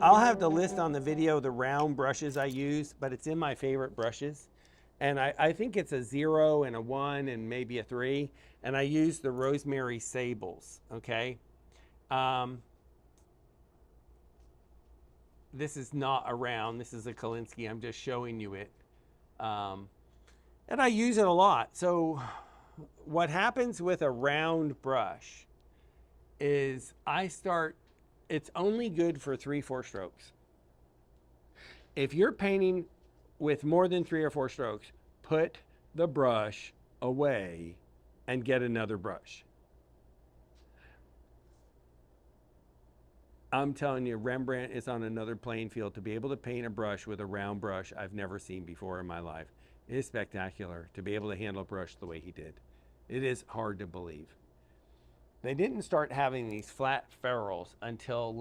I'll have the list on the video, the round brushes I use, but it's in my favorite brushes. And I think it's a 0 and a 1 and maybe a 3. And I use the Rosemary Sables, okay? This is not a round, this is a Kolinsky. I'm just showing you it. And I use it a lot. So what happens with a round brush is it's only good for 3-4 strokes. If you're painting with more than 3 or 4 strokes, put the brush away and get another brush. I'm telling you, Rembrandt is on another playing field. To be able to paint a brush with a round brush I've never seen before in my life. It is spectacular to be able to handle a brush the way he did. It is hard to believe. They didn't start having these flat ferrules until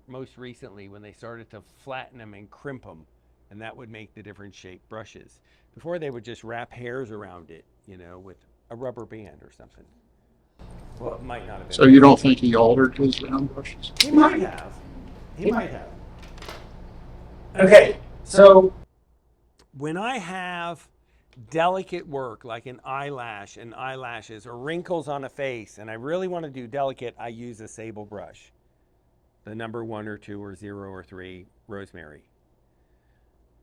most recently, when they started to flatten them and crimp them, and that would make the different shaped brushes. Before, they would just wrap hairs around it, with a rubber band or something. Well, it might not have been. So you don't think he altered his round brushes? He might have. He might have. Okay, so when I have delicate work like an eyelash and eyelashes or wrinkles on a face, and I really want to do delicate, I use a Sable brush. The number 1 or 2 or 0 or 3 Rosemary.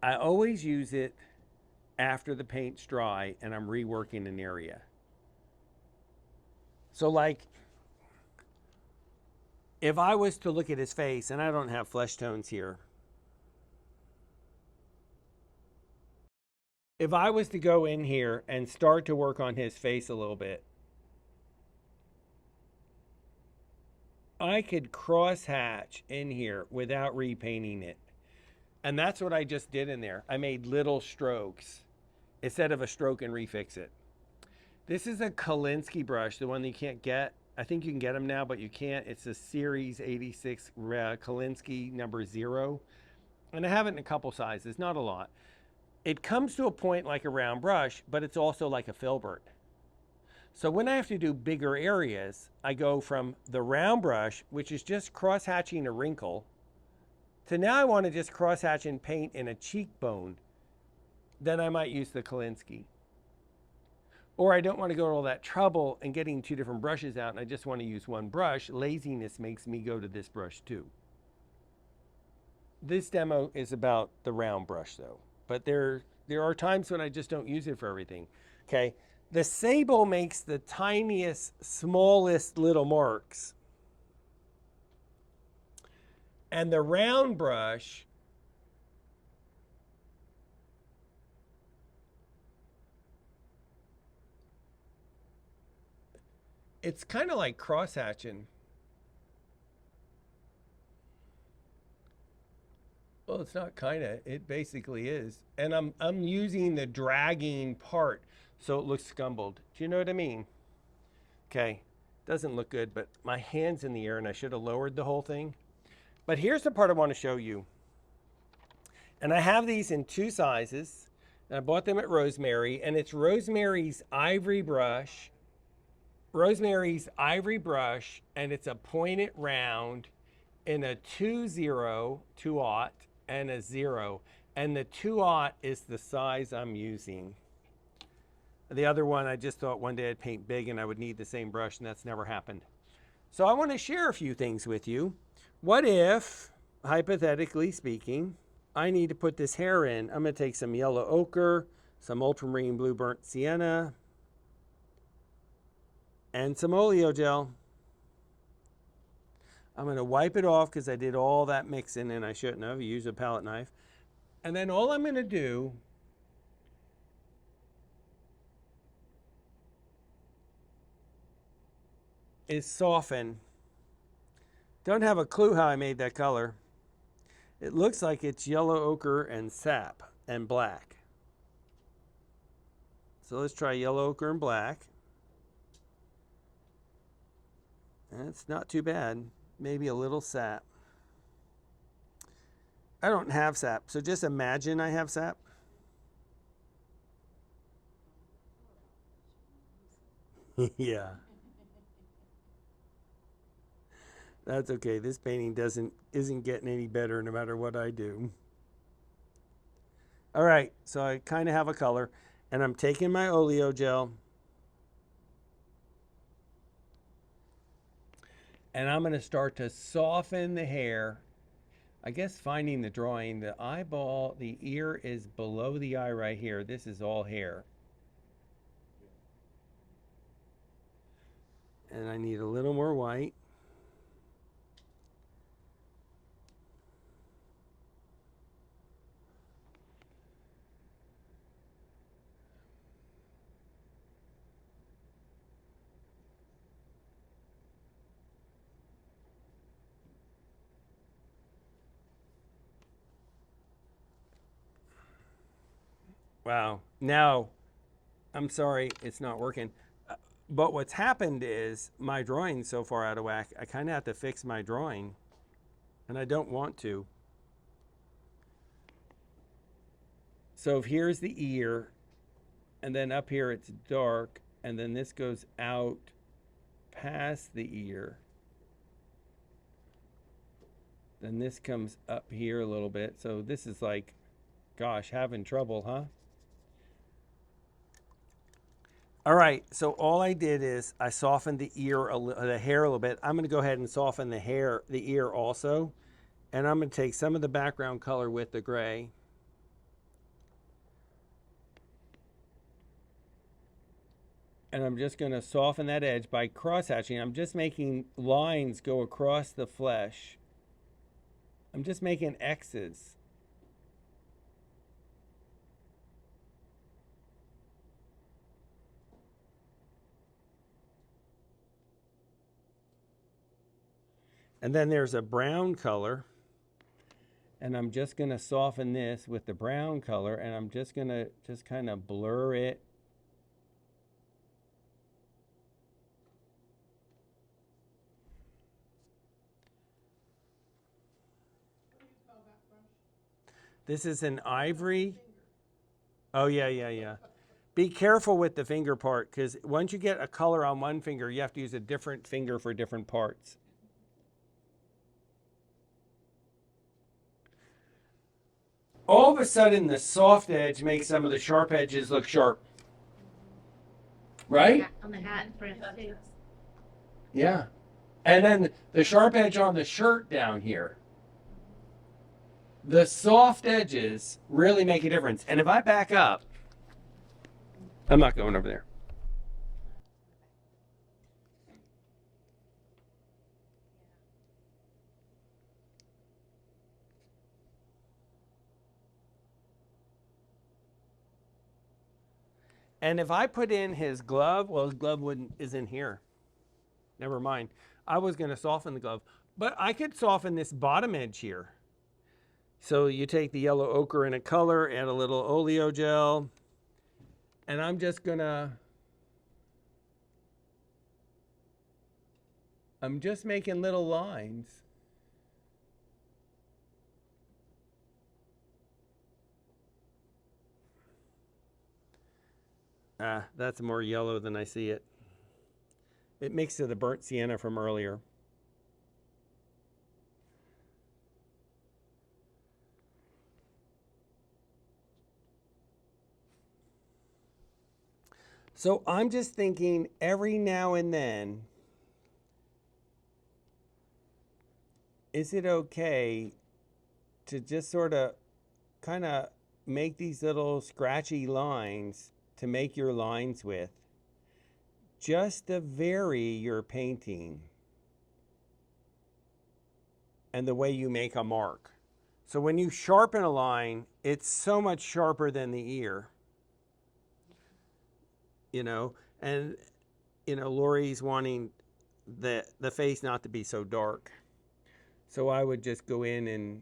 I always use it after the paint's dry and I'm reworking an area. So like, if I was to look at his face, and I don't have flesh tones here. If I was to go in here and start to work on his face a little bit, I could cross-hatch in here without repainting it. And that's what I just did in there. I made little strokes instead of a stroke and refix it. This is a Kolinsky brush, the one that you can't get. I think you can get them now, but you can't. It's a Series 86 Kolinsky number 0. And I have it in a couple sizes, not a lot. It comes to a point like a round brush, but it's also like a filbert. So when I have to do bigger areas, I go from the round brush, which is just cross-hatching a wrinkle, to now I want to just cross-hatch and paint in a cheekbone. Then I might use the Kolinsky. Or I don't want to go to all that trouble and getting 2 different brushes out, and I just want to use one brush. Laziness makes me go to this brush too. This demo is about the round brush though, but there are times when I just don't use it for everything. Okay, the Sable makes the tiniest, smallest little marks. And the round brush it's kind of like cross-hatching. Well, it's not kind of, it basically is. And I'm using the dragging part so it looks scumbled. Do you know what I mean? Okay, doesn't look good, but my hand's in the air and I should have lowered the whole thing. But here's the part I want to show you. And I have these in 2 sizes. And I bought them at Rosemary, and it's Rosemary's Ivory brush. Rosemary's Ivory brush, and it's a pointed round in a 2-0, 2-aught, and a 0. And the 2-aught is the size I'm using. The other one, I just thought one day I'd paint big and I would need the same brush, and that's never happened. So I want to share a few things with you. What if, hypothetically speaking, I need to put this hair in? I'm going to take some yellow ochre, some ultramarine blue burnt sienna, and some oleo gel. I'm going to wipe it off because I did all that mixing and I shouldn't have. Use a palette knife. And then all I'm going to do is soften. Don't have a clue how I made that color. It looks like it's yellow ochre and sap and black. So let's try yellow ochre and black. That's not too bad. Maybe a little sap. I don't have sap, so just imagine I have sap. Yeah. That's okay. This painting isn't getting any better no matter what I do. All right, so I kind of have a color, and I'm taking my oleo gel, and I'm going to start to soften the hair. I guess finding the drawing, the eyeball, the ear is below the eye right here. This is all hair. And I need a little more white. Wow. Now, I'm sorry, it's not working. But what's happened is my drawing's so far out of whack, I kind of have to fix my drawing. And I don't want to. So here's the ear, and then up here it's dark, and then this goes out past the ear. Then this comes up here a little bit. So this is like, gosh, having trouble, huh? All right, so all I did is I softened the hair a little bit. I'm gonna go ahead and soften the ear also. And I'm gonna take some of the background color with the gray. And I'm just gonna soften that edge by cross-hatching. I'm just making lines go across the flesh. I'm just making X's. And then there's a brown color, and I'm just gonna soften this with the brown color, and I'm just gonna kind of blur it. This is an Ivory. Oh yeah. Be careful with the finger part, because once you get a color on one finger, you have to use a different finger for different parts. All of a sudden, the soft edge makes some of the sharp edges look sharp. Right? On the hat in front too. Yeah. And then the sharp edge on the shirt down here. The soft edges really make a difference. And if I back up, I'm not going over there. And if I put in his glove, well, his glove isn't here. Never mind. I was going to soften the glove, but I could soften this bottom edge here. So you take the yellow ochre in a color, add a little oleo gel, and I'm just making little lines. That's more yellow than I see it. It makes it the burnt sienna from earlier. So I'm just thinking every now and then, is it okay to just sort of kind of make these little scratchy lines to make your lines with, just to vary your painting and the way you make a mark. So when you sharpen a line, it's so much sharper than the ear. You know, and Lori's wanting the face not to be so dark. So I would just go in and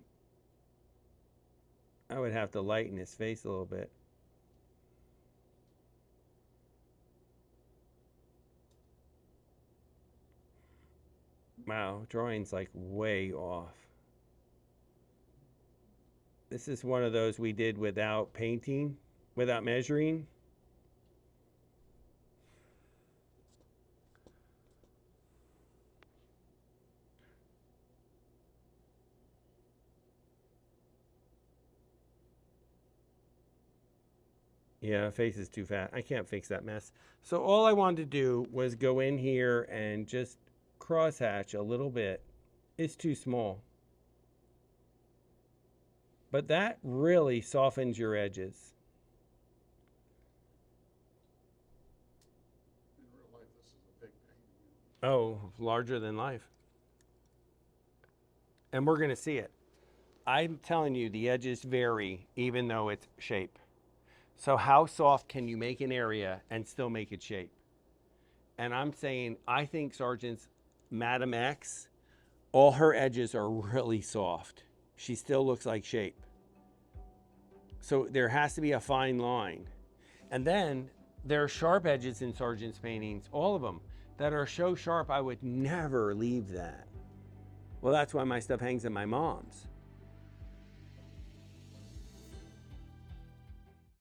I would have to lighten his face a little bit. Wow, drawing's like way off. This is one of those we did without painting, without measuring. Yeah, face is too fat. I can't fix that mess. So all I wanted to do was go in here and just crosshatch a little bit. It's too small. But that really softens your edges. In real life, this is a big painting. Oh, larger than life. And we're going to see it. I'm telling you, the edges vary even though it's shape. So how soft can you make an area and still make it shape? And I'm saying, I think Sargent's Madam X, all her edges are really soft. She still looks like shape. So there has to be a fine line. And then there are sharp edges in Sargent's paintings, all of them, that are so sharp I would never leave that. Well, that's why my stuff hangs in my mom's.